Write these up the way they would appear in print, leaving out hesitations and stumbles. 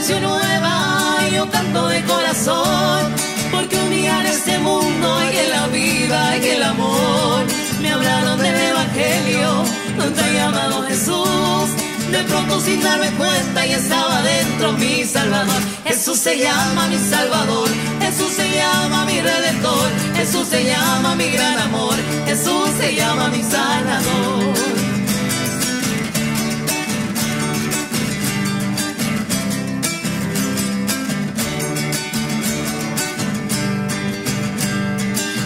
canción nueva yo canto de corazón, porque un día en este mundo hay que la vida, hay que el amor. Me hablaron del evangelio donde ha llamado Jesús. De pronto sin darme cuenta y estaba dentro mi Salvador. Jesús se llama mi Salvador, Jesús se llama mi Redentor, Jesús se llama mi gran amor, Jesús se llama mi Sanador.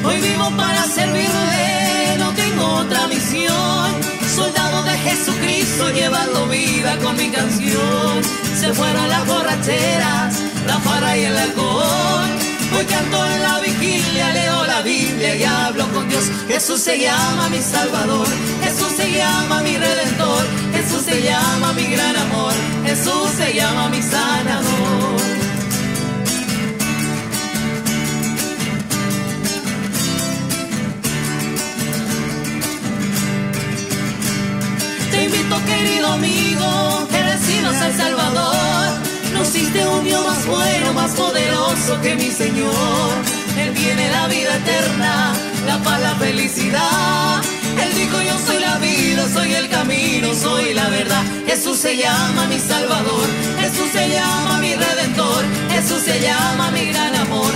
Hoy vivo para servirle, no tengo otra misión. Soldado de Jesucristo llevando vida con mi canción. Se fueron las borracheras, la farra y el alcohol. Hoy canto en la vigilia, leo la Biblia y hablo con Dios. Jesús se llama mi Salvador, Jesús se llama mi Redentor, Jesús se llama mi gran amor, Jesús se llama mi Sanador. Te invito, querido amigo, que recibas al Salvador. No existe un Dios más bueno, más poderoso que mi Señor. Él tiene la vida eterna, la paz, la felicidad. Él dijo: yo soy la vida, soy el camino, soy la verdad. Jesús se llama mi Salvador, Jesús se llama mi Redentor, Jesús se llama mi gran amor,